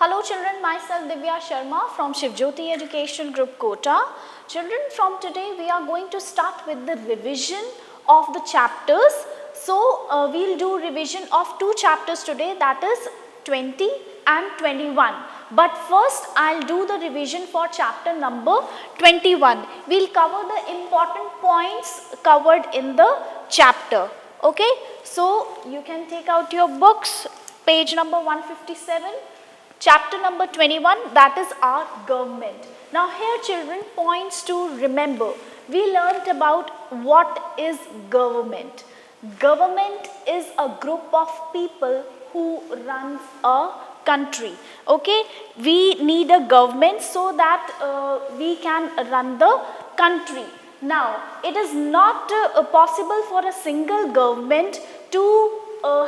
Hello children, myself Divya Sharma from Shivjyoti Education Group Kota. Children, from today we are going to start with the revision of the chapters. So we'll do revision of two chapters today, that is 20 and 21. But first I'll do the revision for chapter number 21. We'll cover the important points covered in the chapter. Okay, so you can take out your books, page number 157. Chapter number 21, that is our government. Now here children, points to remember. We learnt about what is government. Government is a group of people who runs a country. Okay, we need a government so that we can run the country. Now, it is not possible for a single government to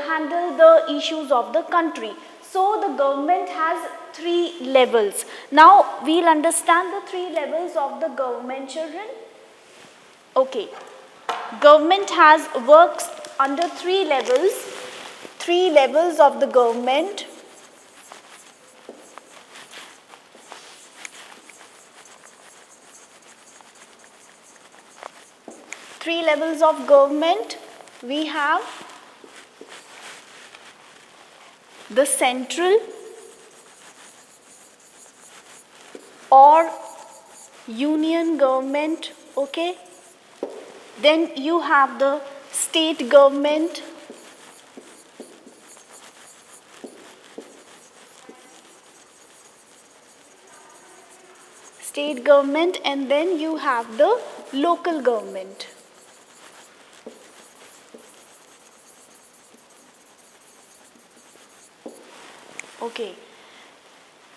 handle the issues of the country. So, the government has three levels. Now, we'll understand the three levels of the government, children. Okay. Government works under three levels of the government. Three levels of government. We have the central or union government, okay. Then you have the state government. State government, and then you have the local government. Okay.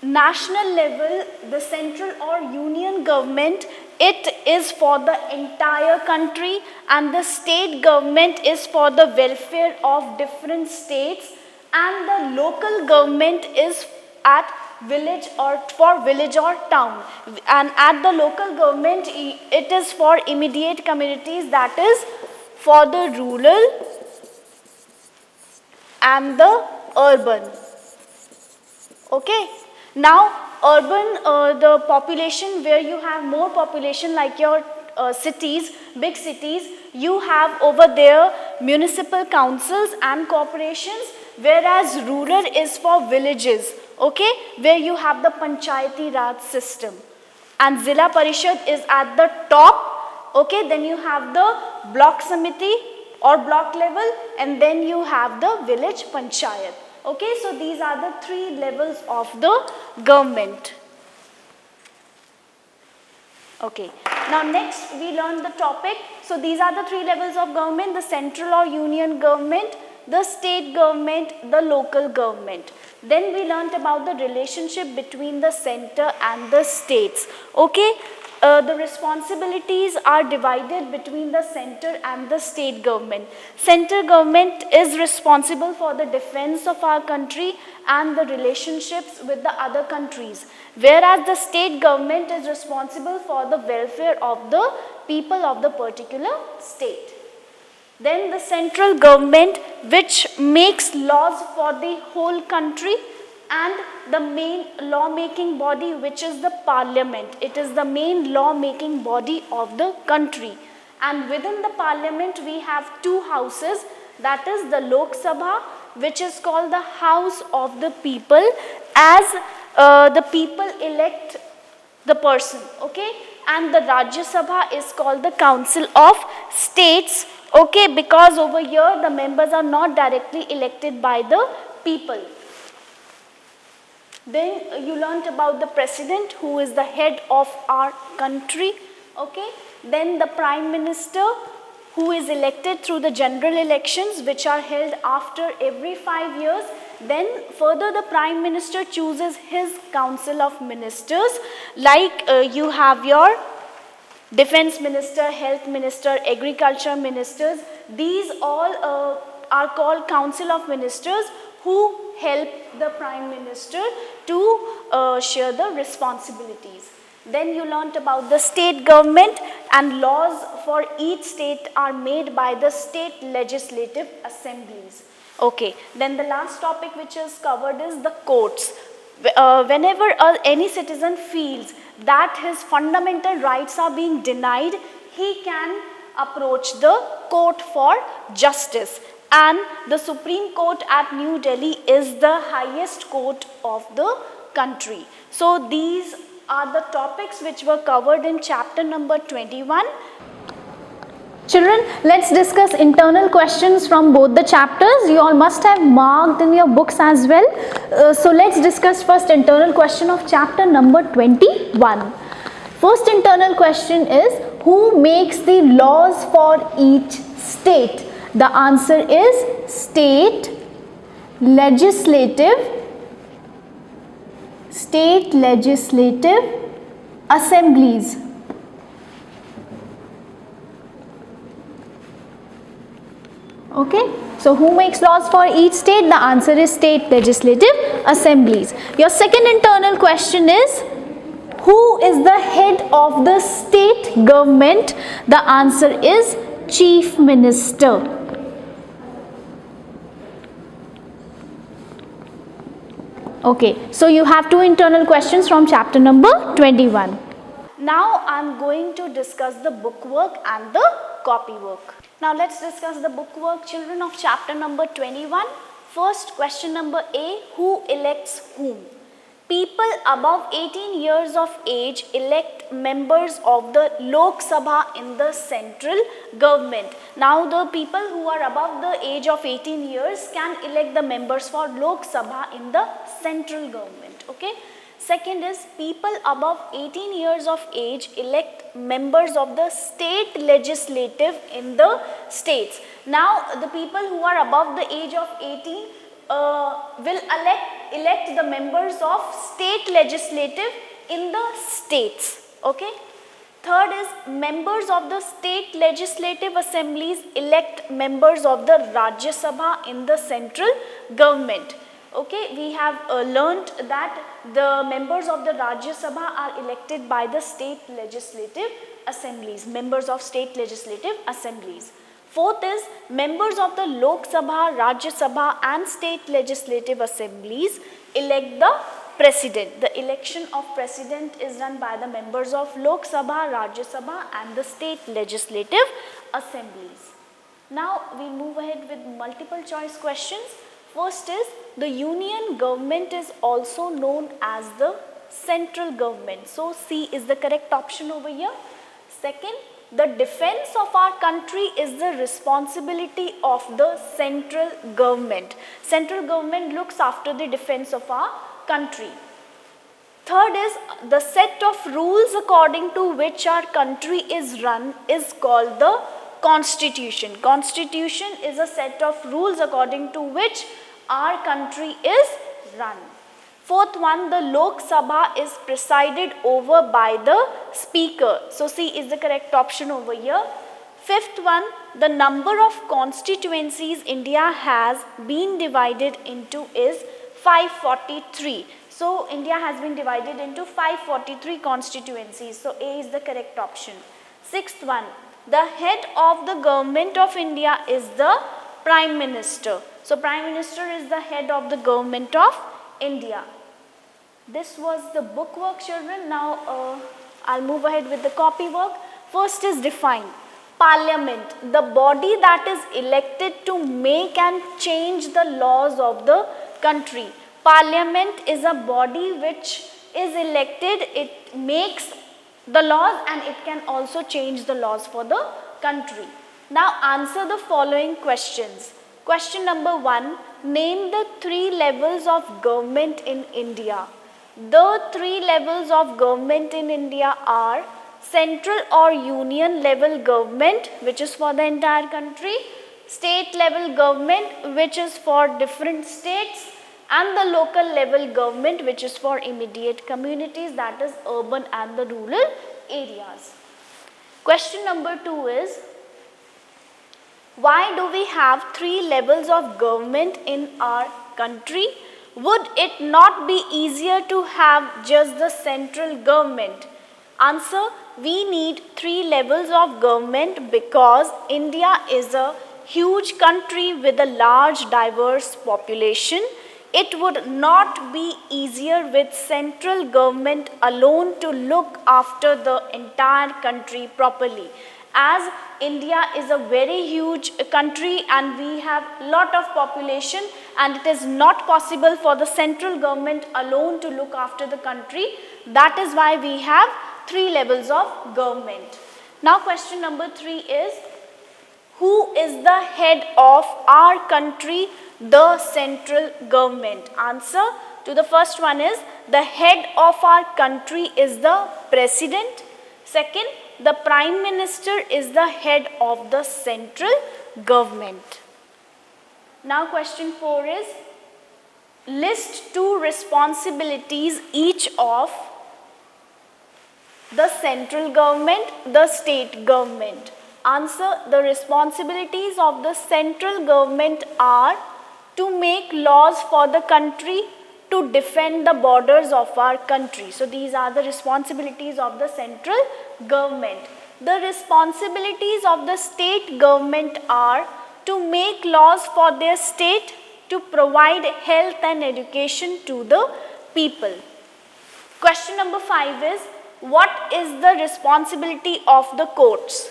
National level, the central or union government, it is for the entire country, and the state government is for the welfare of different states, and the local government is at village or for village or town, and at the local government it is for immediate communities, that is for the rural and the urban. Okay. Now, urban, the population where you have more population, like your cities, big cities, you have over there municipal councils and corporations, whereas rural is for villages, okay, where you have the Panchayati Raj system. And Zilla Parishad is at the top, okay, then you have the block samiti or block level, and then you have the village panchayat. Okay, so these are the three levels of the government. Okay, now next we learn the topic. So these are the three levels of government: the central or union government, the state government, the local government. Then we learnt about the relationship between the center and the states. Okay. The responsibilities are divided between the center and the state government. Center government is responsible for the defense of our country and the relationships with the other countries, whereas the state government is responsible for the welfare of the people of the particular state. Then the central government, which makes laws for the whole country, and the main law-making body, which is the parliament. It is the main law-making body of the country. And within the parliament, we have two houses, that is the Lok Sabha, which is called the House of the People, as the people elect the person, okay. And the Rajya Sabha is called the Council of States, okay, because over here the members are not directly elected by the people. Then you learnt about the president, who is the head of our country, okay. Then the prime minister, who is elected through the general elections, which are held after every 5 years. Then further the prime minister chooses his council of ministers, like you have your defense minister, health minister, agriculture ministers. These all are called council of ministers, who help the prime minister to share the responsibilities. Then you learnt about the state government, and laws for each state are made by the state legislative assemblies. Okay, then the last topic which is covered is the courts. Whenever any citizen feels that his fundamental rights are being denied, he can approach the court for justice. And the Supreme Court at New Delhi is the highest court of the country. So these are the topics which were covered in chapter number 21. Children, let's discuss internal questions from both the chapters. You all must have marked in your books as well. So let's discuss first internal question of chapter number 21. First internal question is, who makes the laws for each state? The answer is state legislative assemblies. Okay, so who makes laws for each state? The answer is state legislative assemblies. Your second internal question is, who is the head of the state government? The answer is chief minister. Okay, so you have two internal questions from chapter number 21. Now I am going to discuss the bookwork and the copywork. Now let's discuss the bookwork, children, of chapter number 21. First, question number A, who elects whom? People above 18 years of age elect members of the Lok Sabha in the central government. Now the people who are above the age of 18 years can elect the members for Lok Sabha in the central government. Okay. Second is, people above 18 years of age elect members of the state legislative in the states. Now the people who are above the age of 18 will elect the members of state legislative in the states. Okay. Third is, members of the state legislative assemblies elect members of the Rajya Sabha in the central government. Okay, we have learnt that the members of the Rajya Sabha are elected by the state legislative assemblies, members of state legislative assemblies. Fourth is, members of the Lok Sabha, Rajya Sabha and state legislative assemblies elect the president. The election of president is done by the members of Lok Sabha, Rajya Sabha and the state legislative assemblies. Now we move ahead with multiple choice questions. First is, the union government is also known as the central government. So C is the correct option over here. Second, the defense of our country is the responsibility of the central government. Central government looks after the defense of our country. Third is, the set of rules according to which our country is run is called the Constitution. Constitution is a set of rules according to which our country is run. Fourth one, the Lok Sabha is presided over by the Speaker. So C is the correct option over here. Fifth one, the number of constituencies India has been divided into is 543. So India has been divided into 543 constituencies. So A is the correct option. Sixth one, the head of the government of India is the Prime Minister. So Prime Minister is the head of the government of India. This was the bookwork, children. Now I'll move ahead with the copywork. First is define. Parliament, the body that is elected to make and change the laws of the country. Parliament is a body which is elected, it makes the laws and it can also change the laws for the country. Now answer the following questions. Question number 1, name the 3 levels of government in India. The 3 levels of government in India are central or union level government, which is for the entire country, state level government, which is for different states, and the local level government, which is for immediate communities, that is urban and the rural areas. Question number 2 is, why do we have 3 levels of government in our country? Would it not be easier to have just the central government? Answer, we need 3 levels of government because India is a huge country with a large diverse population. it would not be easier with central government alone to look after the entire country properly. As India is a very huge country and we have lot of population, and it is not possible for the central government alone to look after the country. That is why we have 3 levels of government. Now question number 3 is, who is the head of our country? The central government. Answer to the first one is, the head of our country is the president. Second, the prime minister is the head of the central government. Now question 4 is, list 2 responsibilities each of the central government, the state government. Answer, the responsibilities of the central government are to make laws for the country, to defend the borders of our country. So these are the responsibilities of the central government. The responsibilities of the state government are to make laws for their state, to provide health and education to the people. Question number 5 is, what is the responsibility of the courts?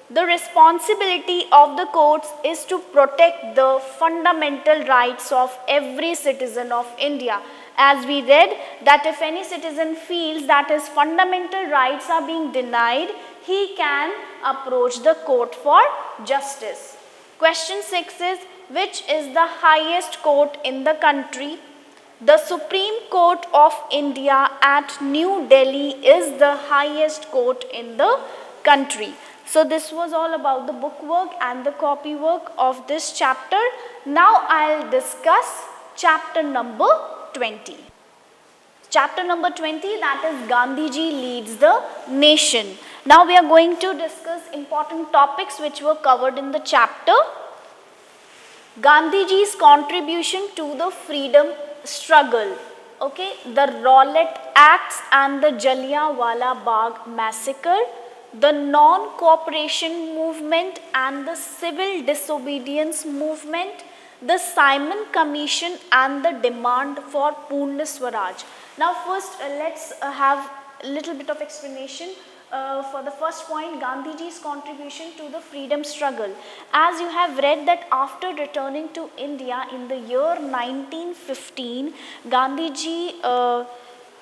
The responsibility of the courts is to protect the fundamental rights of every citizen of India. As we read that if any citizen feels that his fundamental rights are being denied, he can approach the court for justice. Question 6 is, which is the highest court in the country? The Supreme Court of India at New Delhi is the highest court in the country. So this was all about the book work and the copy work of this chapter. Now I'll discuss chapter number 20. Chapter number 20, that is Gandhiji leads the nation. Now we are going to discuss important topics which were covered in the chapter. Gandhiji's contribution to the freedom struggle. Okay, the Rowlett Acts and the Jallianwala Bagh Massacre, the non-cooperation movement and the civil disobedience movement, the Simon Commission and the demand for Purna Swaraj. Now first let's have a little bit of explanation for the first point, Gandhiji's contribution to the freedom struggle. As you have read that after returning to India in the year 1915, Gandhiji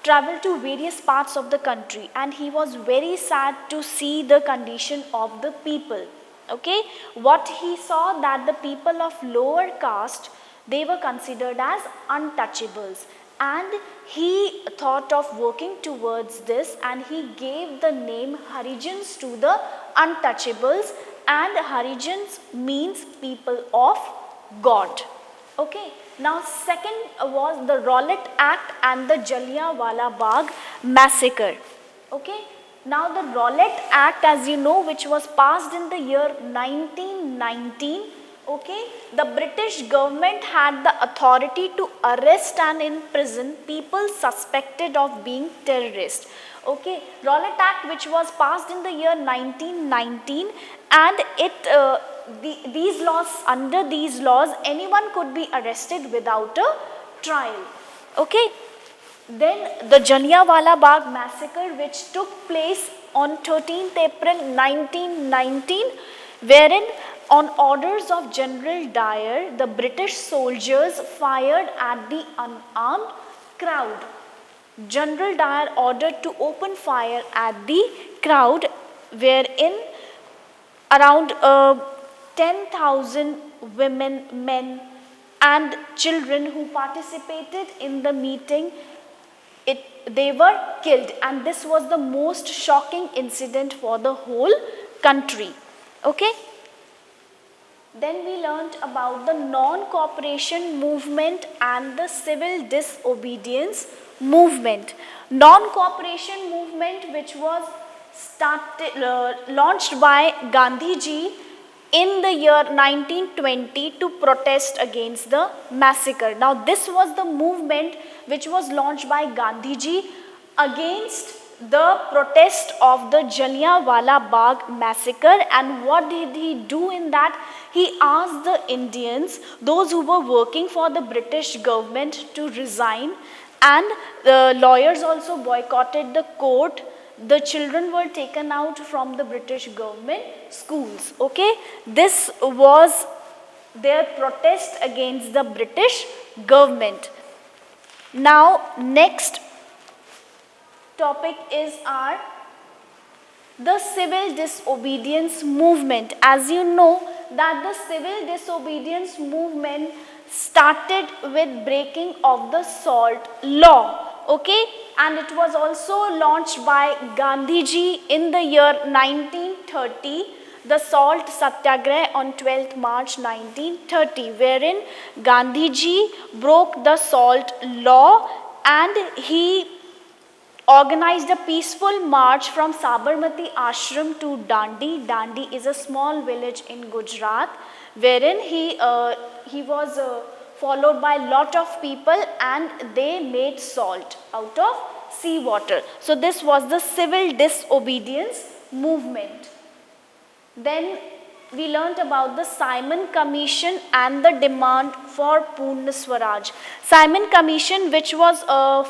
traveled to various parts of the country and he was very sad to see the condition of the people. Okay, what he saw that the people of lower caste, they were considered as untouchables, and he thought of working towards this and he gave the name Harijans to the untouchables, and Harijans means people of God. Okay. Now second was the Rowlett Act and the Jallianwala Bagh Massacre. Okay. Now the Rowlett Act, as you know, which was passed in the year 1919. Okay. The British government had the authority to arrest and imprison people suspected of being terrorists. Okay. Rowlett Act, which was passed in the year 1919, and these laws, under these laws, anyone could be arrested without a trial. Okay. Then the Jallianwala Bagh Massacre, which took place on 13th April 1919, wherein on orders of General Dyer, the British soldiers fired at the unarmed crowd. General Dyer ordered to open fire at the crowd, wherein around 10,000 women, men and children who participated in the meeting, they were killed, and this was the most shocking incident for the whole country. Okay. Then we learnt about the non-cooperation movement and the civil disobedience movement. Non-cooperation movement, which was launched by Gandhiji in the year 1920 to protest against the massacre. Now this was the movement which was launched by Gandhiji against the protest of the Jallianwala Bagh massacre. And what did he do in that? He asked the Indians, those who were working for the British government, to resign, and the lawyers also boycotted the court. The children were taken out from the British government schools. Okay, this was their protest against the British government. Now next topic is the civil disobedience movement. As you know that the civil disobedience movement started with breaking of the salt law. Okay, and it was also launched by Gandhiji in the year 1930, the salt satyagraha on 12th March 1930, wherein Gandhiji broke the salt law and he organized a peaceful march from Sabarmati Ashram to Dandi. Dandi is a small village in Gujarat, wherein he was followed by a lot of people, and they made salt out of seawater. So this was the civil disobedience movement. Then we learnt about the Simon Commission and the demand for Purna Swaraj. Simon Commission, which was a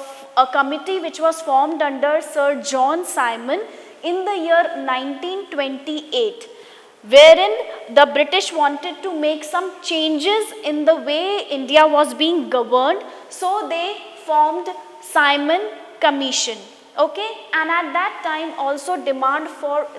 committee which was formed under Sir John Simon in the year 1928, wherein the British wanted to make some changes in the way India was being governed. So they formed Simon Commission. Okay, and at that time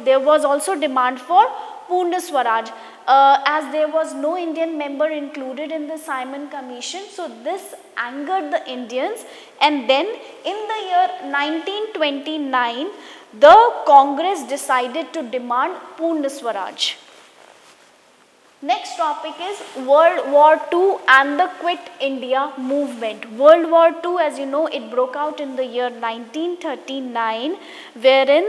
there was also demand for Purna Swaraj, as there was no Indian member included in the Simon Commission. So this angered the Indians, and then in the year 1929 the Congress decided to demand Purna Swaraj. Next topic is World War II and the Quit India movement. World War II, as you know, it broke out in the year 1939, wherein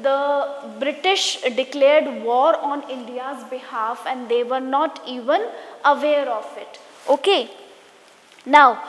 the British declared war on India's behalf and they were not even aware of it. Okay. Now,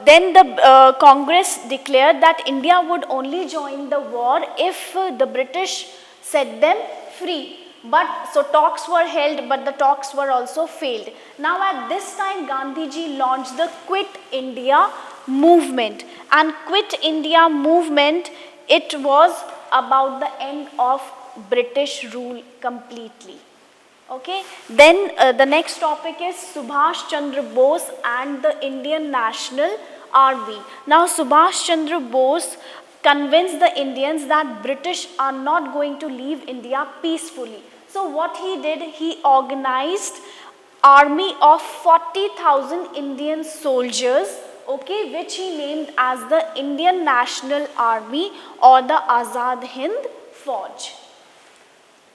then the Congress declared that India would only join the war if the British set them free. But so talks were held, but the talks were also failed. Now at this time Gandhiji launched the Quit India movement, and Quit India movement, it was about the end of British rule completely. Okay, then the next topic is Subhash Chandra Bose and the Indian National Army. Now Subhash Chandra Bose convinced the Indians that British are not going to leave India peacefully. So what he did, he organized army of 40,000 Indian soldiers, okay, which he named as the Indian National Army or the Azad Hind Fauj.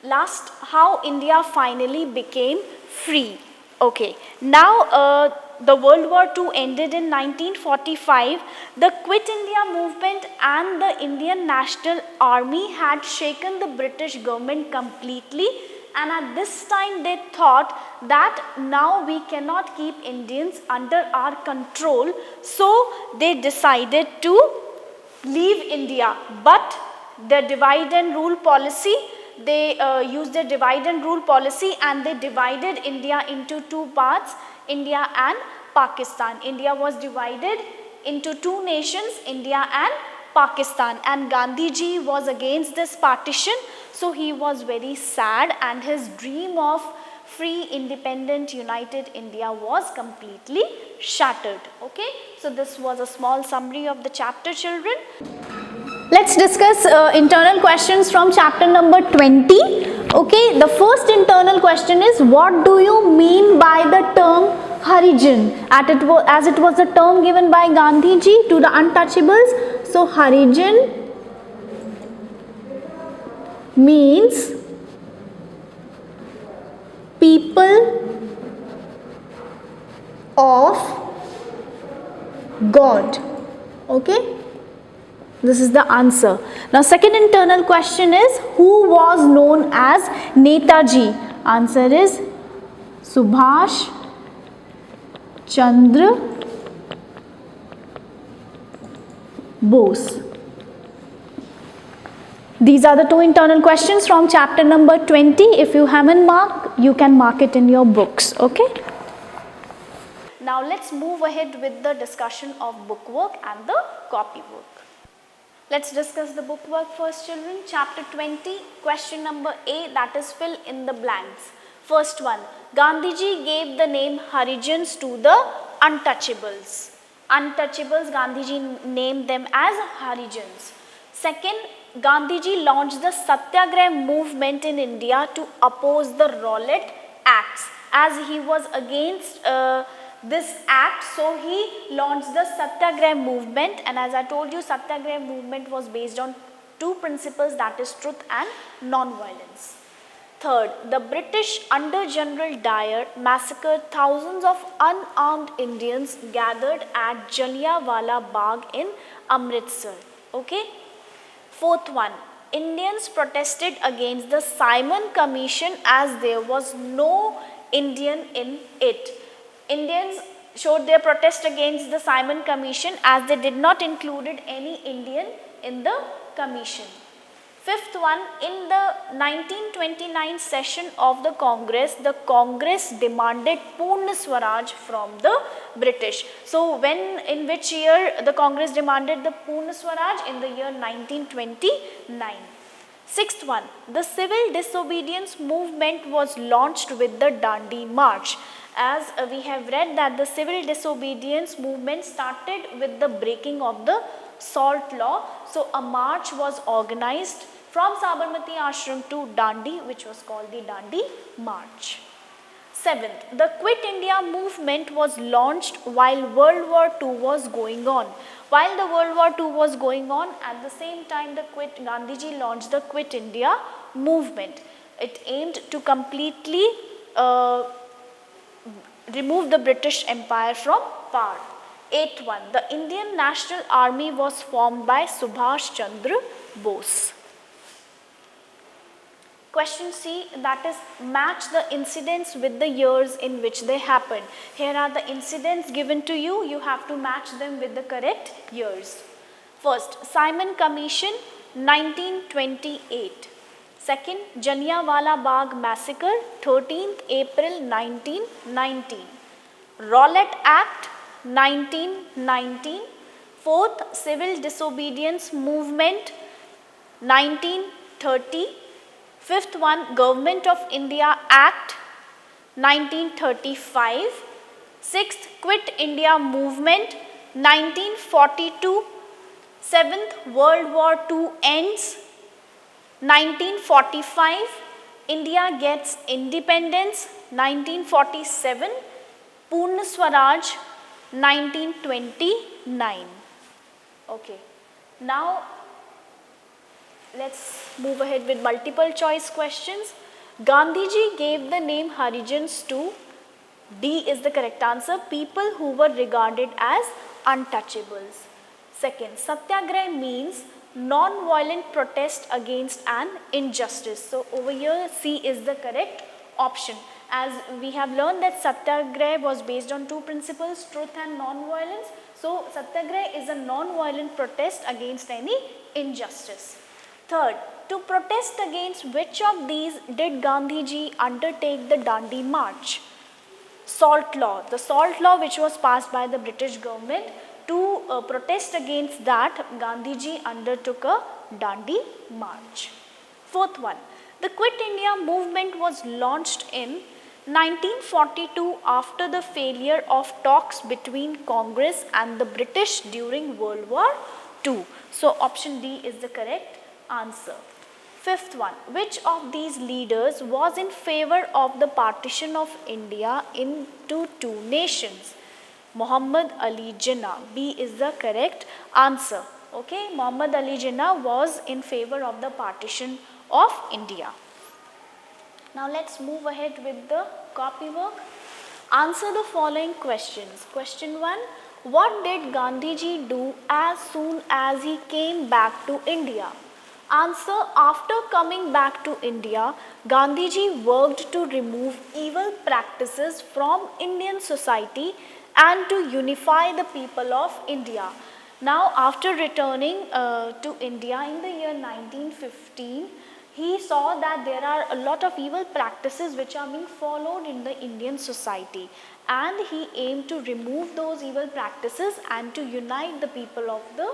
Last, how India finally became free. Okay, now the World War II ended in 1945. The Quit India movement and the Indian National Army had shaken the British government completely, and at this time they thought that now we cannot keep Indians under our control, so they decided to leave India. But the divide and rule policy, they used the divide and rule policy, and they divided India into two parts, India and Pakistan. India was divided into two nations, India and Pakistan, and Gandhiji was against this partition, so he was very sad, and his dream of free, independent, united India was completely shattered. Okay, so this was a small summary of the chapter, children. Let's discuss internal questions from chapter number 20. Okay, the first internal question is, what do you mean by the term Harijan? As it was the term given by Gandhiji to the untouchables. So Harijan means people of God. Okay, this is the answer. Now second internal question is, who was known as Netaji? Answer is Subhash Chandra Bose. These are the two internal questions from chapter number 20. If you haven't marked, you can mark it in your books, okay? Now let's move ahead with the discussion of bookwork and the copywork. Let's discuss the bookwork first, children. Chapter 20, question number A, that is fill in the blanks. First one, Gandhiji gave the name Harijans to the untouchables. Untouchables, Gandhiji named them as Harijans. Second, Gandhiji launched the Satyagraha movement in India to oppose the Rowlett Acts. As he was against this act, so he launched the Satyagraha movement, and as I told you, Satyagraha movement was based on two principles, that is truth and non-violence. Third, the British under General Dyer massacred thousands of unarmed Indians gathered at Jallianwala Bagh in Amritsar. Okay. Fourth one, Indians protested against the Simon Commission as there was no Indian in it. Indians showed their protest against the Simon Commission as they did not included any Indian in the commission. Fifth one, in the 1929 session of the Congress demanded Purna Swaraj from the British. So in which year the Congress demanded the Purna Swaraj? In the year 1929. Sixth one, the civil disobedience movement was launched with the Dandi March. As we have read that the civil disobedience movement started with the breaking of the salt law. So a march was organized from Sabarmati Ashram to Dandi, which was called the Dandi March. Seventh, the Quit India movement was launched while World War II was going on. While the World War II was going on, at the same time Gandhiji launched the Quit India movement. It aimed to completely remove the British Empire from power. Eighth one, the Indian National Army was formed by Subhash Chandra Bose. Question C, that is match the incidents with the years in which they happened. Here are the incidents given to you. You have to match them with the correct years. First, Simon Commission 1928. Second, Jallianwala Bagh Massacre 13th April 1919. Rowlett Act 1919. Fourth, Civil Disobedience Movement 1930. Fifth one, Government of India Act 1935. Sixth, Quit India Movement 1942. Seventh, World War II ends 1945. India gets independence 1947. Purna Swaraj 1929. Okay. Now let's move ahead with multiple choice questions. Gandhiji gave the name Harijans to, D is the correct answer, people who were regarded as untouchables. Second, Satyagraha means non-violent protest against an injustice. So over here C is the correct option. As we have learned that Satyagraha was based on two principles, truth and non-violence. So Satyagraha is a non-violent protest against any injustice. Third, to protest against which of these did Gandhiji undertake the Dandi March? Salt law, the salt law which was passed by the British government, to protest against that Gandhiji undertook a Dandi March. Fourth one, the Quit India movement was launched in 1942 after the failure of talks between Congress and the British during World War II. So option D is the correct answer. Fifth one, which of these leaders was in favor of the partition of India into two nations? Muhammad Ali Jinnah. B is the correct answer. Okay, Muhammad Ali Jinnah was in favor of the partition of India. Now let's move ahead with the copywork. Answer the following questions. Question 1. What did Gandhiji do as soon as he came back to India? Answer. After coming back to India, Gandhiji worked to remove evil practices from Indian society and to unify the people of India. Now after returning to India in the year 1915, he saw that there are a lot of evil practices which are being followed in the Indian society, and he aimed to remove those evil practices and to unite the people of the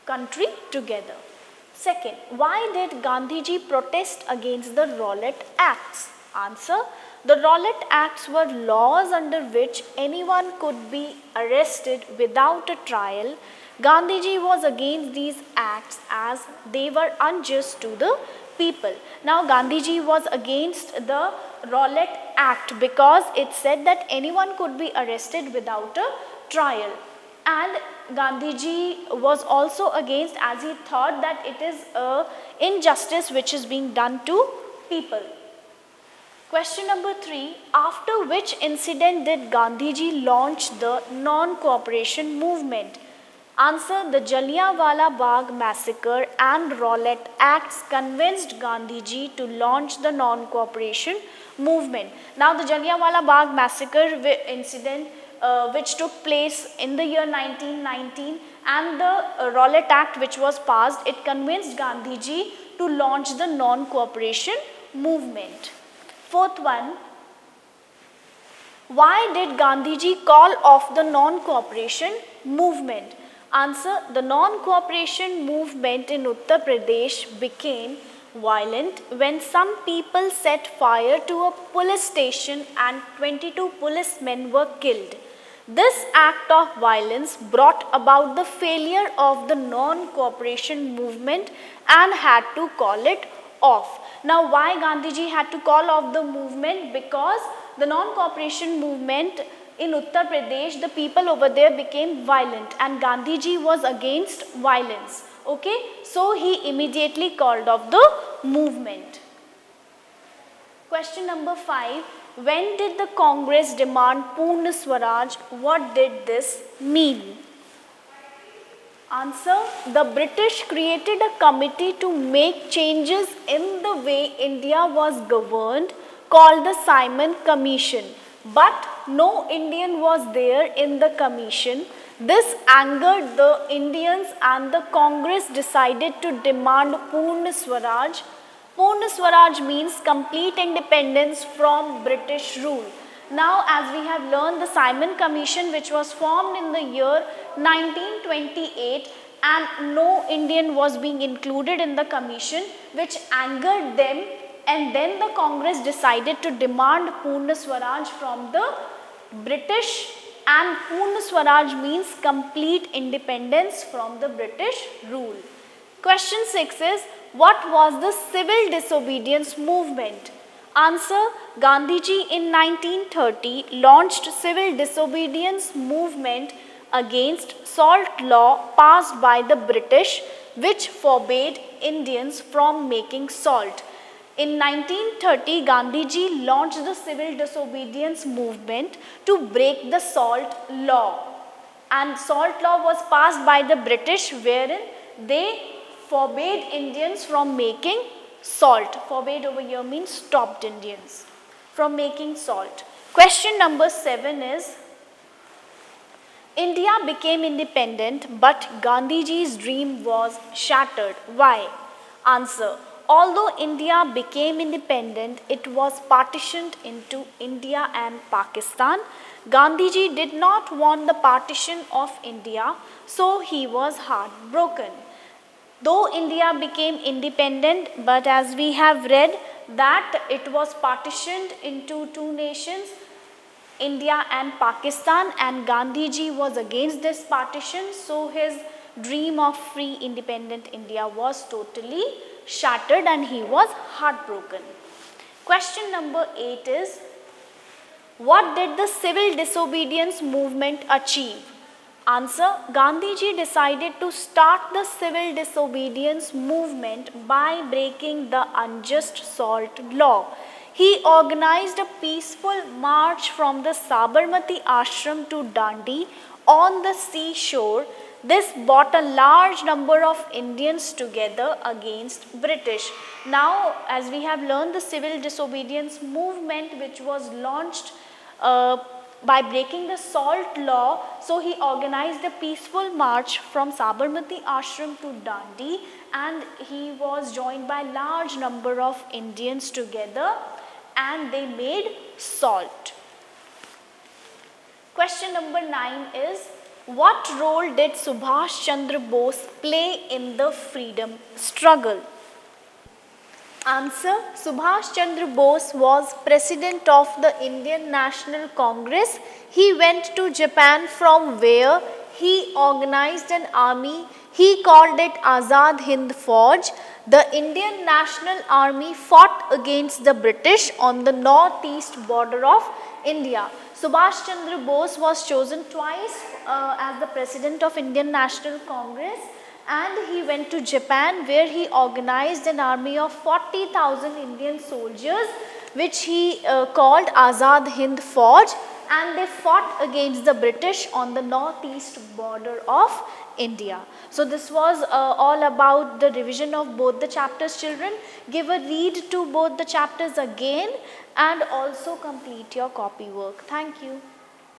country together. Second, why did Gandhiji protest against the Rowlett Acts? Answer, the Rowlett Acts were laws under which anyone could be arrested without a trial. Gandhiji was against these acts as they were unjust to the people. Now Gandhiji was against the Rowlett Act because it said that anyone could be arrested without a trial. And Gandhiji was also against, as he thought that it is a injustice which is being done to people. Question number 3, after which incident did Gandhiji launch the non-cooperation movement? Answer, the Jallianwala Bagh massacre and Rowlett Acts convinced Gandhiji to launch the non-cooperation movement. Now the Jallianwala Bagh massacre incident which took place in the year 1919 and the Rowlett Act which was passed, it convinced Gandhiji to launch the non-cooperation movement. Fourth one, why did Gandhiji call off the non-cooperation movement? Answer, the non-cooperation movement in Uttar Pradesh became violent when some people set fire to a police station and 22 policemen were killed. This act of violence brought about the failure of the non-cooperation movement and had to call it off. Now why Gandhiji had to call off the movement? Because the non-cooperation movement in Uttar Pradesh, the people over there became violent and Gandhiji was against violence. Okay, so he immediately called off the movement. Question number 5, when did the Congress demand Purna Swaraj? What did this mean? Answer, the British created a committee to make changes in the way India was governed called the Simon Commission. But no Indian was there in the commission. This angered the Indians and the Congress decided to demand Purna Swaraj. Purna Swaraj means complete independence from British rule. Now as we have learned, the Simon Commission which was formed in the year 1928 and no Indian was being included in the commission, which angered them, and then the Congress decided to demand Purna Swaraj from the British, and Purna Swaraj means complete independence from the British rule. Question 6 is, what was the civil disobedience movement? Answer, Gandhiji in 1930 launched civil disobedience movement against salt law passed by the British which forbade Indians from making salt. In 1930, Gandhiji launched the civil disobedience movement to break the salt law, and salt law was passed by the British wherein they forbade Indians from making salt. Forbade over here means stopped Indians from making salt. Question number 7 is, India became independent but Gandhiji's dream was shattered. Why? Answer, although India became independent, it was partitioned into India and Pakistan. Gandhiji did not want the partition of India, so he was heartbroken. Though India became independent, but as we have read that it was partitioned into two nations, India and Pakistan, and Gandhiji was against this partition, so his dream of free independent India was totally shattered and he was heartbroken. Question number 8 is, what did the civil disobedience movement achieve? Answer, Gandhiji decided to start the civil disobedience movement by breaking the unjust salt law. He organized a peaceful march from the Sabarmati ashram to Dandi on the seashore. This brought a large number of Indians together against British. Now, as we have learned, the civil disobedience movement which was launched by breaking the salt law. So he organized a peaceful march from Sabarmati ashram to Dandi, and he was joined by large number of Indians together, and they made salt. Question number 9 is, what role did Subhash Chandra Bose play in the freedom struggle? Answer: Subhash Chandra Bose was president of the Indian National Congress. He went to Japan, from where he organized an army. He called it Azad Hind Fauj. The Indian National Army fought against the British on the northeast border of India. Subhash Chandra Bose was chosen twice as the president of Indian National Congress, and he went to Japan, where he organized an army of 40,000 Indian soldiers, which he called Azad Hind Fauj, and they fought against the British on the northeast border of India. So this was all about the revision of both the chapters, children. Give a read to both the chapters again and also complete your copy work. Thank you.